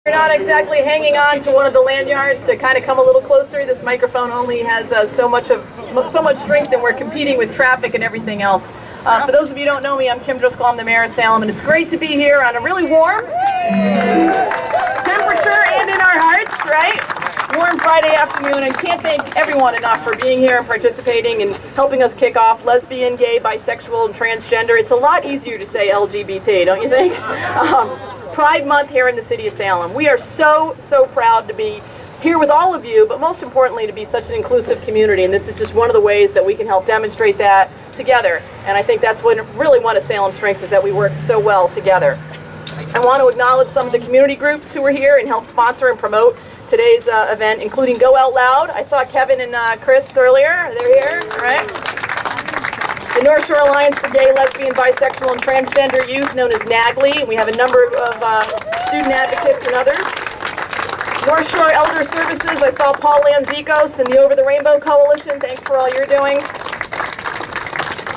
You're not exactly hanging on to one of the lanyards to kind of come a little closer. This microphone only has so much strength, and we're competing with traffic and everything else. For those of you who don't know me, I'm Kim Driscoll. I'm the mayor of Salem, and it's great to be here on a really warm temperature and in our hearts, right? Warm Friday afternoon, and can't thank everyone enough for being here and participating and helping us kick off lesbian, gay, bisexual, and transgender. It's a lot easier to say LGBT, don't you think? Pride Month here in the city of Salem. We are so proud to be here with all of you, but most importantly to be such an inclusive community, and this is just one of the ways that we can help demonstrate that together. And I think that's really one of Salem's strengths, is that we work so well together. I want to acknowledge some of the community groups who are here and help sponsor and promote today's event, including Go Out Loud. I saw Kevin and Chris earlier. They're here, all right? The North Shore Alliance for Gay, Lesbian, Bisexual, and Transgender Youth, known as NAGLY. We have a number of student advocates and others. North Shore Elder Services, I saw Paul Lanzikos and the Over the Rainbow Coalition. Thanks for all you're doing.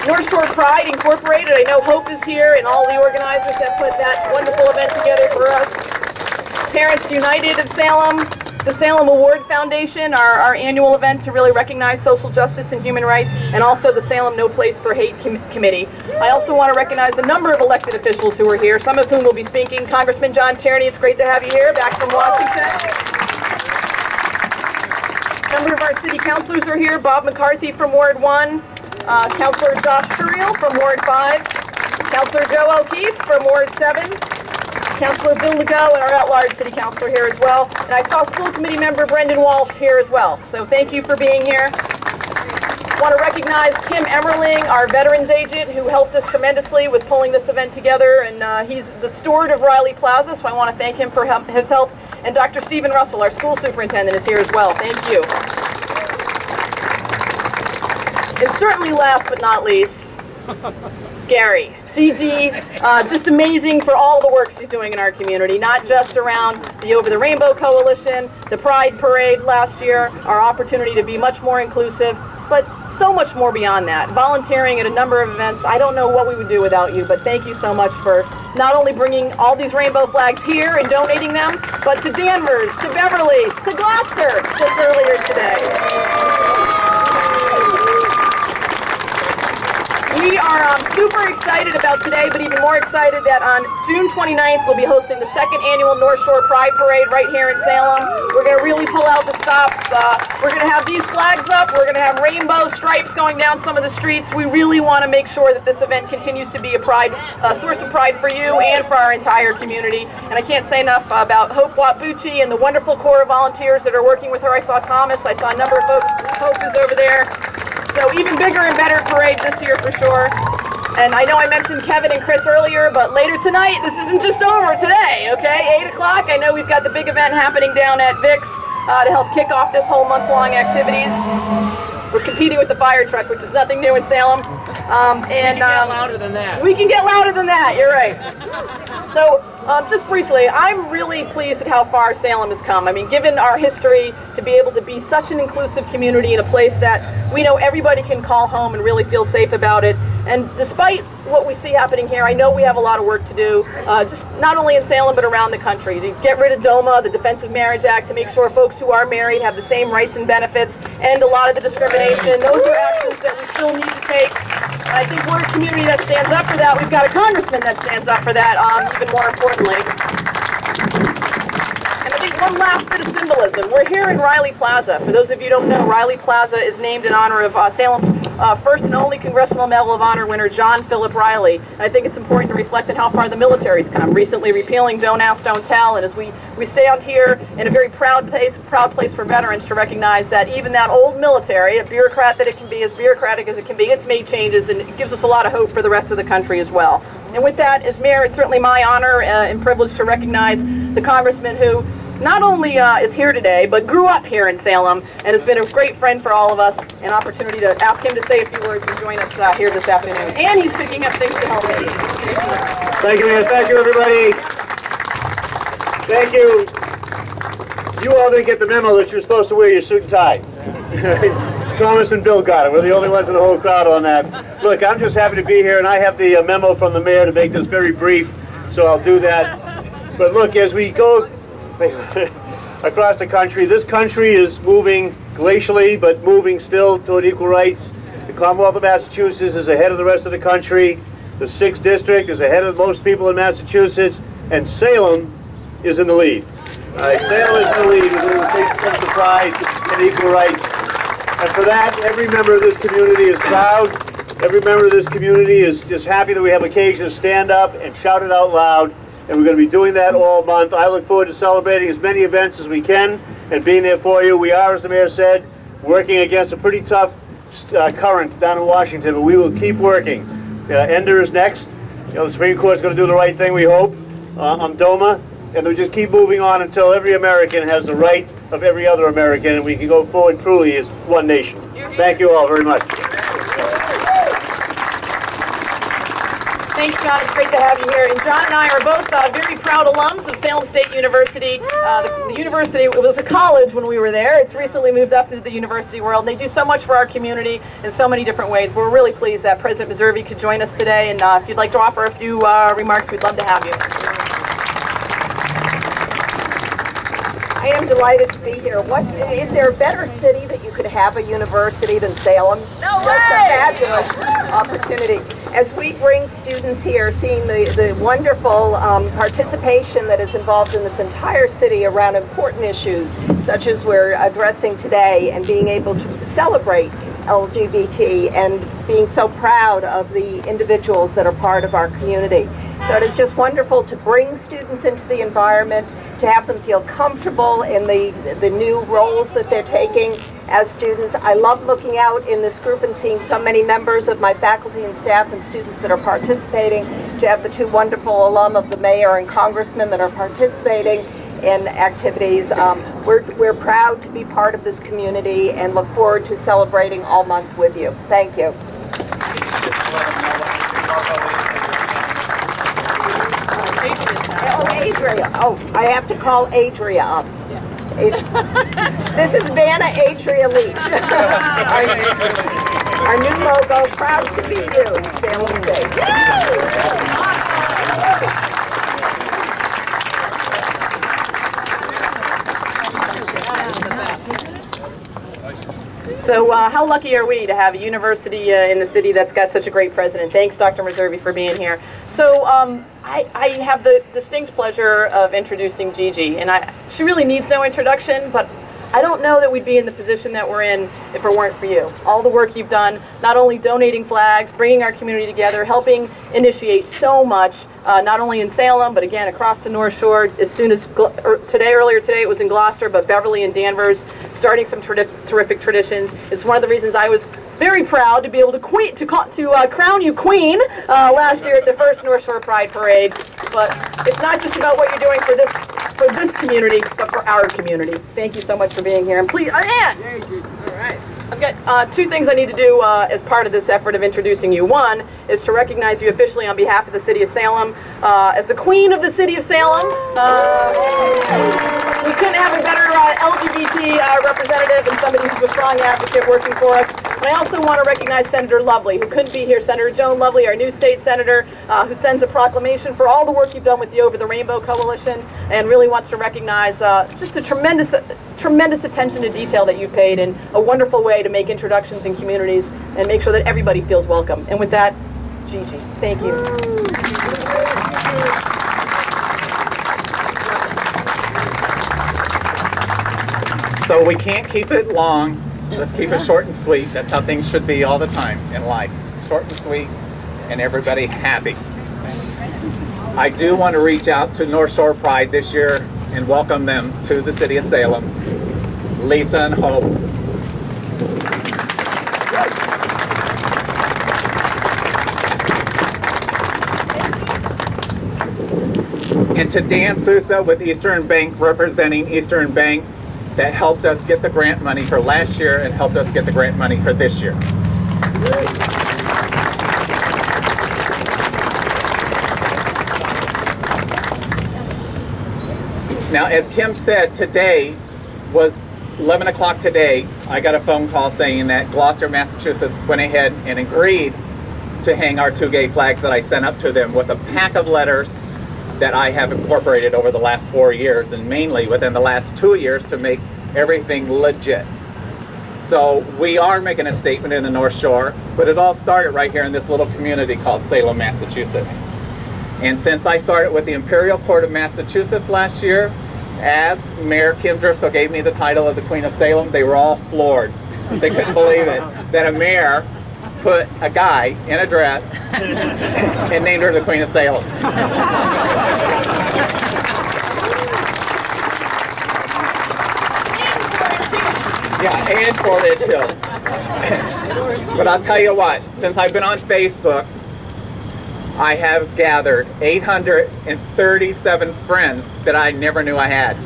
North Shore Pride Incorporated, I know Hope is here, and all the organizers that put that wonderful event together for us. Parents United of Salem, the Salem Award Foundation, our annual event to really recognize social justice and human rights, and also the Salem No Place for Hate Committee. I also want to recognize a number of elected officials who are here, some of whom will be speaking. Congressman John Tierney, it's great to have you here, back from Washington. A number of our city councilors are here. Bob McCarthy from Ward 1, Councilor Josh Turiel from Ward 5, Councilor Joe O'Keefe from Ward 7, Councilor Bill Legault, and our at-large city councilor here as well. And I saw school committee member Brendan Walsh here as well. So thank you for being here. I want to recognize Kim Emmerling, our veterans agent, who helped us tremendously with pulling this event together. And he's the steward of Riley Plaza, so I want to thank him for his help. And Dr. Stephen Russell, our school superintendent, is here as well. Thank you. And certainly last but not least, Gary. Gigi, just amazing for all the work she's doing in our community, not just around the Over the Rainbow Coalition, the Pride Parade last year, our opportunity to be much more inclusive, but so much more beyond that. Volunteering at a number of events. I don't know what we would do without you, but thank you so much for not only bringing all these rainbow flags here and donating them, but to Danvers, to Beverly, to Gloucester just earlier today. We are super excited about today, but even more excited that on June 29th, we'll be hosting the second annual North Shore Pride Parade right here in Salem. We're going to really pull out the stops. We're going to have these flags up. We're going to have rainbow stripes going down some of the streets. We really want to make sure that this event continues to be a source of pride for you and for our entire community. And I can't say enough about Hope Watbucci and the wonderful corps of volunteers that are working with her. I saw Thomas. I saw a number of folks. Hope is over there. So even bigger and better parade this year for sure. And I know I mentioned Kevin and Chris earlier, but later tonight, this isn't just over today, okay? 8 o'clock, I know we've got the big event happening down at Vic's to help kick off this whole month-long activities. We're competing with the fire truck, which is nothing new in Salem. We can get louder than that. We can get louder than that, you're right. So, just briefly, I'm really pleased at how far Salem has come. I mean, given our history, to be able to be such an inclusive community in a place that we know everybody can call home and really feel safe about it. And despite what we see happening here, I know we have a lot of work to do, just not only in Salem, but around the country, to get rid of DOMA, the Defensive Marriage Act, to make sure folks who are married have the same rights and benefits, and a lot of the discrimination. Those are actions that we still need to take. I think we're a community that stands up for that. We've got a congressman that stands up for that, even more importantly. And I think one last bit of symbolism. We're here in Riley Plaza. For those of you who don't know, Riley Plaza is named in honor of Salem's first and only Congressional Medal of Honor winner, John Philip Riley. And I think it's important to reflect on how far the military's come, recently repealing Don't Ask, Don't Tell. And as we stand here in a very proud place for veterans to recognize that even that old military, a bureaucrat that it can be, as bureaucratic as it can be, it's made changes, and it gives us a lot of hope for the rest of the country as well. And with that, as mayor, it's certainly my honor and privilege to recognize the congressman who not only is here today, but grew up here in Salem and has been a great friend for all of us. An opportunity to ask him to say a few words and join us here this afternoon. And he's picking up things to help me. Thank you, man. Thank you, everybody. Thank you. You all didn't get the memo that you're supposed to wear your suit and tie. Thomas and Bill got it. We're the only ones in the whole crowd on that. Look, I'm just happy to be here, and I have the memo from the mayor to make this very brief, so I'll do that. But look, as we go across the country. This country is moving glacially, but moving still toward equal rights. The Commonwealth of Massachusetts is ahead of the rest of the country. The 6th District is ahead of most people in Massachusetts, and Salem is in the lead. Salem is in the lead with a big sense of pride and equal rights. And for that, every member of this community is proud. Every member of this community is just happy that we have occasion to stand up and shout it out loud. And we're going to be doing that all month. I look forward to celebrating as many events as we can and being there for you. We are, as the mayor said, working against a pretty tough current down in Washington, but we will keep working. Ender is next. The Supreme Court's going to do the right thing, we hope, on DOMA. And we'll just keep moving on until every American has the right of every other American, and we can go forward truly as one nation. Thank you all very much. Thanks, John. It's great to have you here. And John and I are both very proud alums of Salem State University. The university, it was a college when we were there. It's recently moved up into the university world. And they do so much for our community in so many different ways. We're really pleased that President Meservey could join us today. And if you'd like to offer a few remarks, we'd love to have you. I am delighted to be here. Is there a better city that you could have a university than Salem? No way! Just a fabulous opportunity. As we bring students here, seeing the wonderful participation that is involved in this entire city around important issues, such as we're addressing today, and being able to celebrate LGBT and being so proud of the individuals that are part of our community. So it is just wonderful to bring students into the environment, to have them feel comfortable in the new roles that they're taking as students. I love looking out in this group and seeing so many members of my faculty and staff and students that are participating, to have the two wonderful alum of the mayor and congressman that are participating in activities. We're proud to be part of this community and look forward to celebrating all month with you. Thank you. Oh, Adria. Oh, I have to call Adria up. This is Vanna Adria Leach. Our new logo, proud to be you, Salem State. So how lucky are we to have a university in the city that's got such a great president? Thanks, Dr. Meservey, for being here. So I have the distinct pleasure of introducing Gigi, and she really needs no introduction, but I don't know that we'd be in the position that we're in if it weren't for you. All the work you've done, not only donating flags, bringing our community together, helping initiate so much, not only in Salem, but again across the North Shore. As soon as earlier today it was in Gloucester, but Beverly and Danvers, starting some terrific traditions. It's one of the reasons I was very proud to be able to crown you queen last year at the first North Shore Pride Parade. But it's not just about what you're doing for this community, but for our community. Thank you so much for being here. And please, Ann! All right. I've got two things I need to do as part of this effort of introducing you. One is to recognize you officially on behalf of the City of Salem as the Queen of the City of Salem. We couldn't have a better LGBT representative and somebody who's a strong advocate working for us. And I also want to recognize Senator Lovely, who couldn't be here. Senator Joan Lovely, our new state senator, who sends a proclamation for all the work you've done with the Over the Rainbow Coalition, and really wants to recognize just the tremendous attention to detail that you've paid, and a wonderful way to make introductions in communities and make sure that everybody feels welcome. And with that, Gigi, thank you. So we can't keep it long. Let's keep it short and sweet. That's how things should be all the time in life. Short and sweet, and everybody happy. I do want to reach out to North Shore Pride this year and welcome them to the City of Salem. Lisa and Hope. And to Dan Sousa with Eastern Bank, representing Eastern Bank, that helped us get the grant money for last year and helped us get the grant money for this year. Now, as Kim said, today was 11 o'clock today. I got a phone call saying that Gloucester, Massachusetts went ahead and agreed to hang our two gay flags that I sent up to them with a pack of letters that I have incorporated over the last 4 years, and mainly within the last 2 years to make everything legit. So we are making a statement in the North Shore, but it all started right here in this little community called Salem, Massachusetts. And since I started with the Imperial Court of Massachusetts last year, as Mayor Kim Driscoll gave me the title of the Queen of Salem, they were all floored. They couldn't believe it, that a mayor put a guy in a dress and named her the Queen of Salem. Yeah, and 4-inch hill. But I'll tell you what, since I've been on Facebook, I have gathered 837 friends that I never knew I had.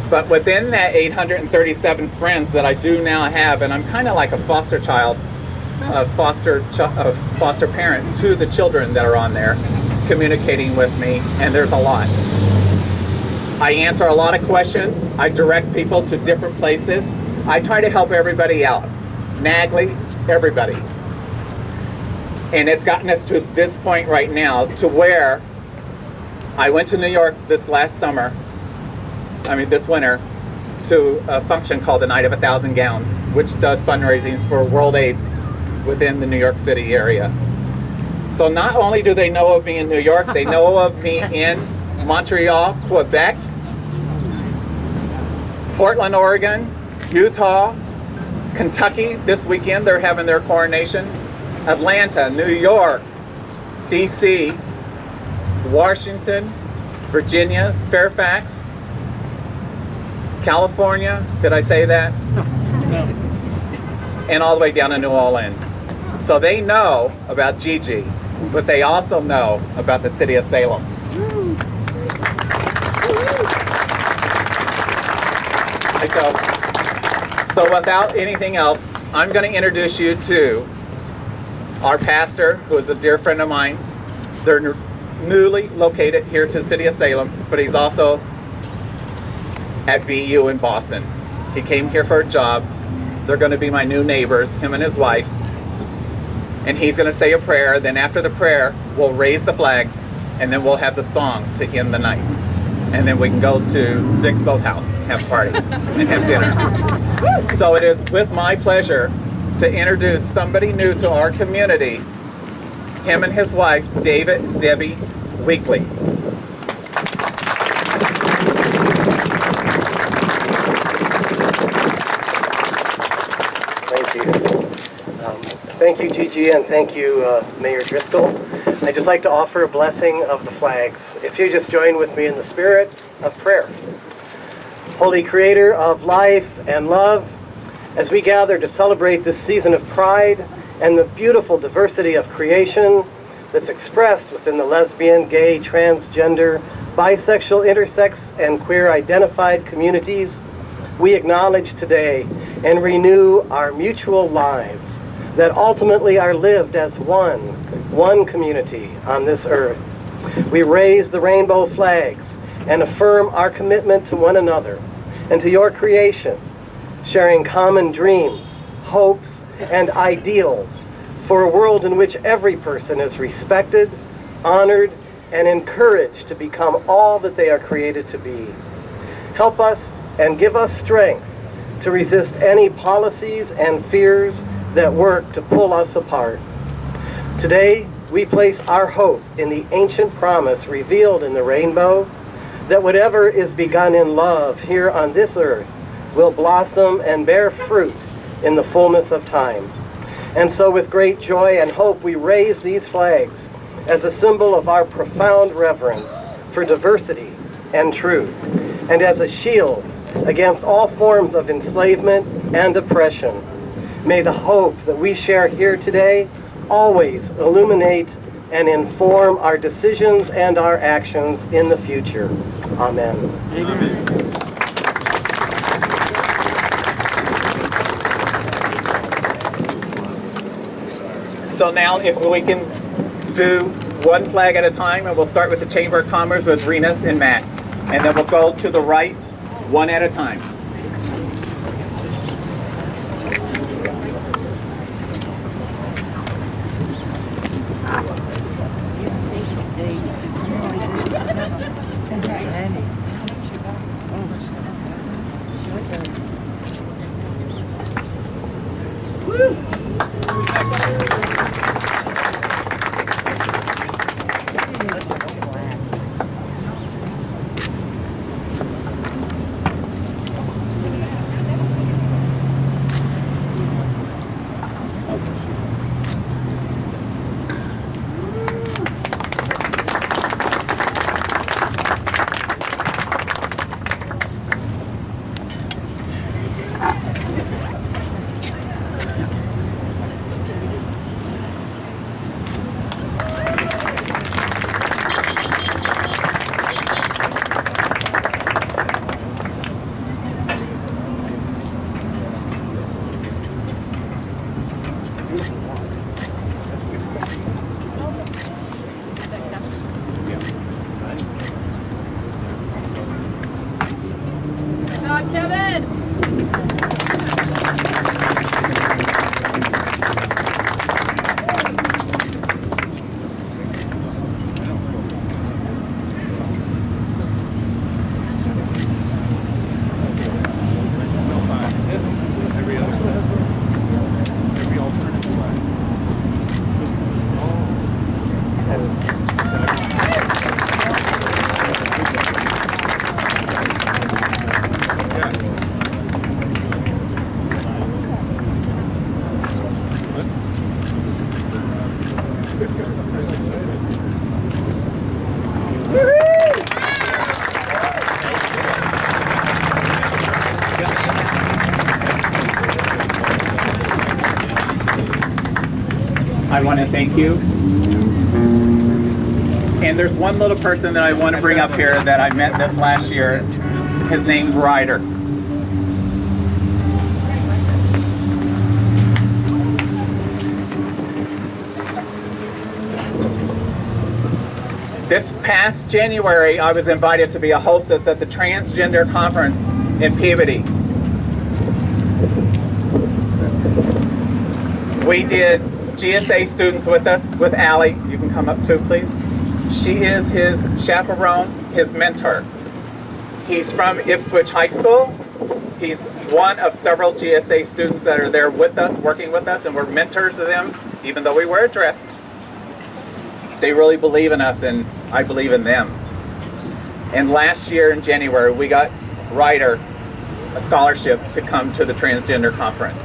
But within that 837 friends that I do now have, and I'm kind of like a foster child, a foster parent to the children that are on there, communicating with me, and there's a lot. I answer a lot of questions. I direct people to different places. I try to help everybody out. Nagley, everybody. And it's gotten us to this point right now to where I went to New York this winter, to a function called the Night of 1,000 Gowns, which does fundraisings for World AIDS within the New York City area. So not only do they know of me in New York, they know of me in Montreal, Quebec, Portland, Oregon, Utah, Kentucky. This weekend they're having their coronation. Atlanta, New York, DC, Washington, Virginia, Fairfax, California, did I say that? No. And all the way down to New Orleans. So they know about Gigi, but they also know about the city of Salem. So without anything else, I'm going to introduce you to our pastor, who is a dear friend of mine. They're newly located here to the city of Salem, but he's also at BU in Boston. He came here for a job. They're going to be my new neighbors, him and his wife. And he's going to say a prayer. Then after the prayer, we'll raise the flags, and then we'll have the song to end the night. And then we can go to Dick's Boathouse, have a party, and have dinner. So it is with my pleasure to introduce somebody new to our community, him and his wife, David Debbie Weekly. Thank you. Thank you, Gigi, and thank you, Mayor Driscoll. I'd just like to offer a blessing of the flags. If you just join with me in the spirit of prayer. Holy Creator of life and love, as we gather to celebrate this season of pride and the beautiful diversity of creation that's expressed within the lesbian, gay, transgender, bisexual, intersex, and queer-identified communities, we acknowledge today and renew our mutual lives that ultimately are lived as one community on this earth. We raise the rainbow flags and affirm our commitment to one another and to your creation, sharing common dreams, hopes, and ideals for a world in which every person is respected, honored, and encouraged to become all that they are created to be. Help us and give us strength to resist any policies and fears that work to pull us apart. Today, we place our hope in the ancient promise revealed in the rainbow that whatever is begun in love here on this earth will blossom and bear fruit in the fullness of time. And so with great joy and hope, we raise these flags as a symbol of our profound reverence for diversity and truth, and as a shield against all forms of enslavement and oppression. May the hope that we share here today always illuminate and inform our decisions and our actions in the future. Amen. Amen. So now if we can do one flag at a time, and we'll start with the Chamber of Commerce with Renus and Matt. And then we'll go to the right, one at a time. I want to thank you. And there's one little person that I want to bring up here that I met this last year. His name's Ryder. This past January, I was invited to be a hostess at the Transgender Conference in Peabody. We did GSA students with us, with Allie. You can come up too, please. She is his chaperone, his mentor. He's from Ipswich High School. He's one of several GSA students that are there with us, working with us, and we're mentors to them, even though we wear a dress. They really believe in us, and I believe in them. And last year in January, we got Ryder a scholarship to come to the Transgender Conference.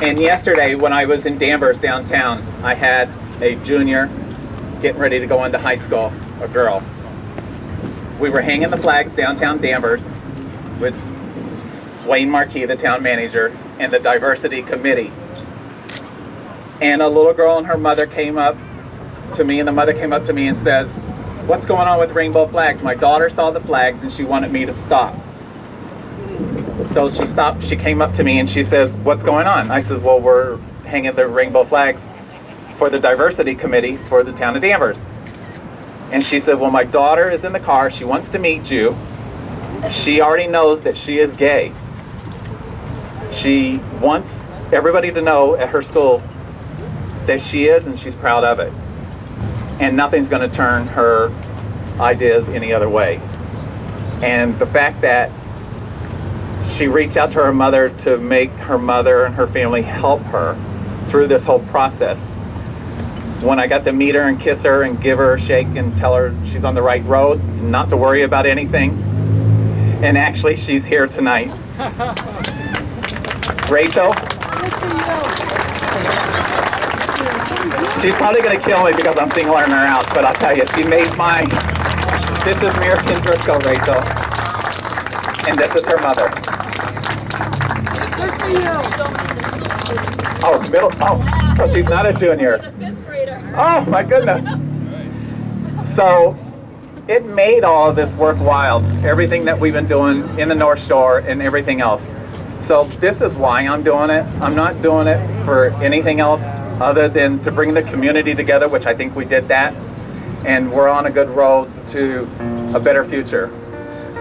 And yesterday, when I was in Danvers downtown, I had a junior getting ready to go into high school, a girl. We were hanging the flags downtown Danvers with Wayne Marquis, the town manager, and the diversity committee. And a little girl and her mother came up to me, and the mother came up to me and says, "What's going on with rainbow flags?" My daughter saw the flags and she wanted me to stop. So she stopped, she came up to me and she says, "What's going on?" I said, "Well, we're hanging the rainbow flags for the diversity committee for the town of Danvers." And she said, "Well, my daughter is in the car, she wants to meet you. She already knows that she is gay. She wants everybody to know at her school that she is, and she's proud of it. And nothing's going to turn her ideas any other way." And the fact that she reached out to her mother to make her mother and her family help her through this whole process. When I got to meet her and kiss her and give her a shake and tell her she's on the right road, not to worry about anything. And actually, she's here tonight. Rachel. She's probably going to kill me because I'm singling her out, but I'll tell you, she made mine. This is Mirakin Driscoll, Rachel. And this is her mother. Oh, middle. Oh, so she's not a junior. Oh, my goodness. So it made all of this worthwhile, everything that we've been doing in the North Shore and everything else. So this is why I'm doing it. I'm not doing it for anything else other than to bring the community together, which I think we did that. And we're on a good road to a better future.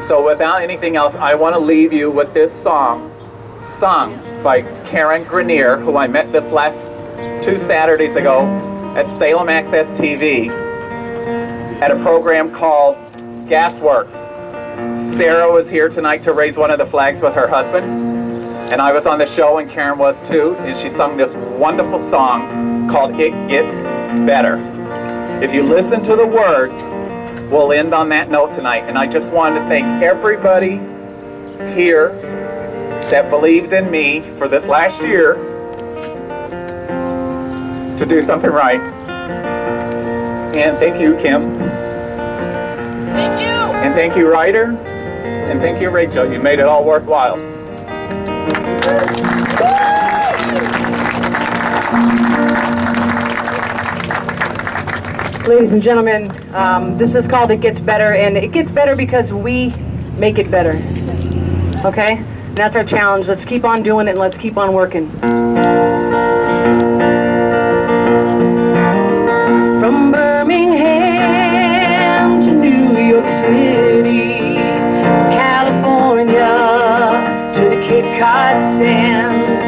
So without anything else, I want to leave you with this song, sung by Karen Grenier, who I met this last 2 Saturdays ago at Salem Access TV at a program called Gasworks. Sarah was here tonight to raise one of the flags with her husband, and I was on the show, and Karen was too, and she sung this wonderful song called It Gets Better. If you listen to the words, we'll end on that note tonight, and I just wanted to thank everybody here that believed in me for this last year to do something right. And thank you, Kim. Thank you. And thank you, Ryder. And thank you, Rachel. You made it all worthwhile. Ladies and gentlemen, this is called It Gets Better, and it gets better because we make it better. Okay? And that's our challenge. Let's keep on doing it and let's keep on working. From Birmingham to New York City, from California to the Cape Cod sands,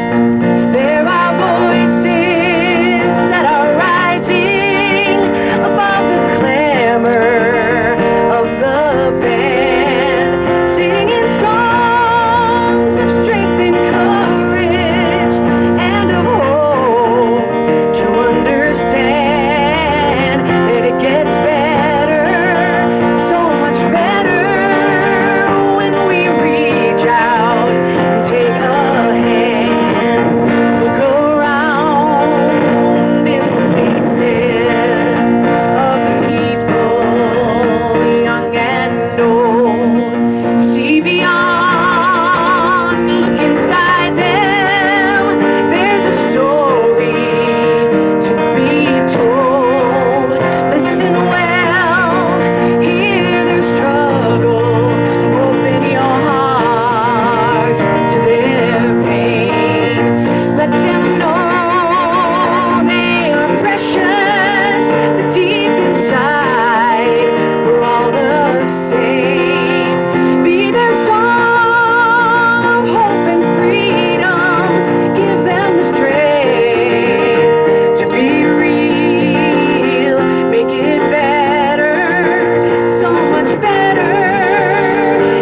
there are voices that are rising above the clamor of the band, singing songs of strength and courage and of hope, to understand that it gets better, so much better, when we reach out and take a hand. Look around in the faces of the people, young and old. See beyond, look inside them. There's a story to be told. Listen well, hear their struggle. Open your hearts to their pain. Let them know they are precious. The deep inside, we're all the same. Be their song of hope and freedom. Give them the strength to be real. Make it better, so much better.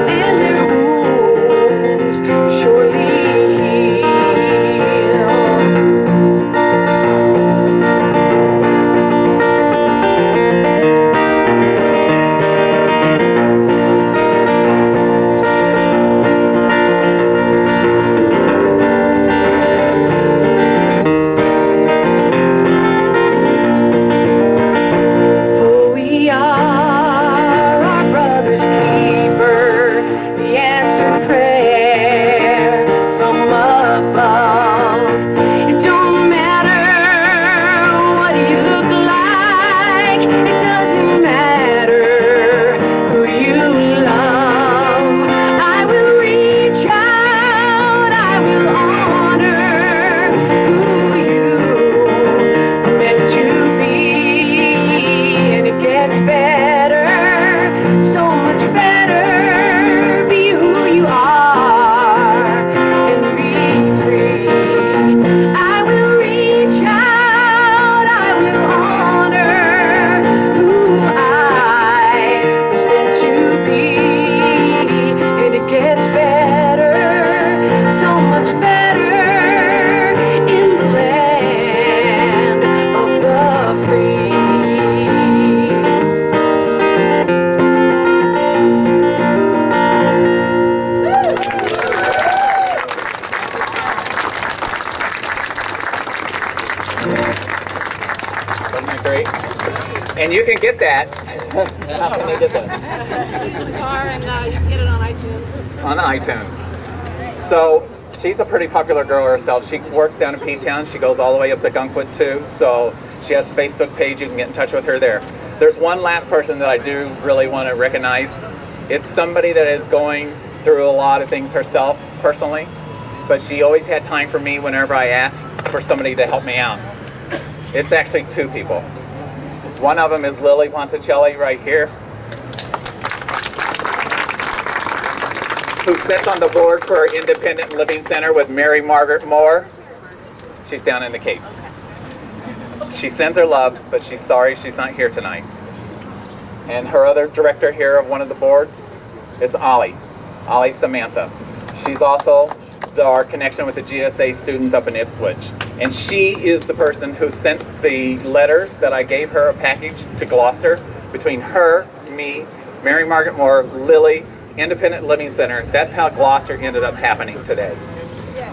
And their wounds surely heal. For we are our brother's keeper, the answered prayer from above. It don't matter what you look like, it doesn't matter who you love. I will reach out, I will honor who you are meant to be, and it gets better, so much better. Be who you are and be free. I will reach out, I will honor who I was meant to be, and it gets better, so much better, in the land of the free. Wasn't that great? And you can get that. How can they get that? In the car, and you can get it on iTunes. On iTunes. So she's a pretty popular girl herself. She works down in P-Town. She goes all the way up to Gunkwit too. So she has a Facebook page. You can get in touch with her there. There's one last person that I do really want to recognize. It's somebody that is going through a lot of things herself personally, but she always had time for me whenever I asked for somebody to help me out. It's actually two people. One of them is Lily Ponticelli right here, who sits on the board for Independent Living Center with Mary Margaret Moore. She's down in the Cape. She sends her love, but she's sorry she's not here tonight. And her other director here of one of the boards is Ollie Samantha. She's also our connection with the GSA students up in Ipswich. And she is the person who sent the letters that I gave her a package to Gloucester between her, me, Mary Margaret Moore, Lily, Independent Living Center. That's how Gloucester ended up happening today.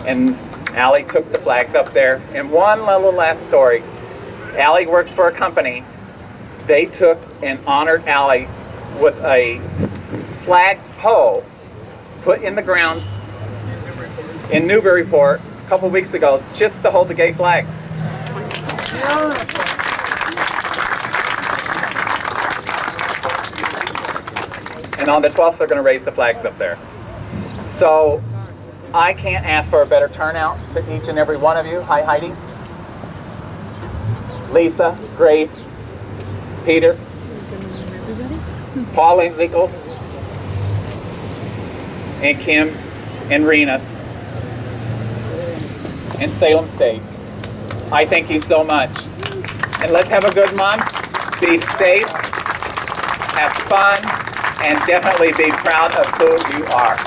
And Allie took the flags up there. And one little last story. Allie works for a company. They took and honored Allie with a flag pole put in the ground in Newburyport a couple weeks ago just to hold the gay flag. And on the 12th, they're going to raise the flags up there. So I can't ask for a better turnout to each and every one of you. Hi, Heidi. Lisa, Grace, Peter, Pauline Ziegels, and Kim and Renus in Salem State. I thank you so much. And let's have a good month. Be safe, have fun, and definitely be proud of who you are.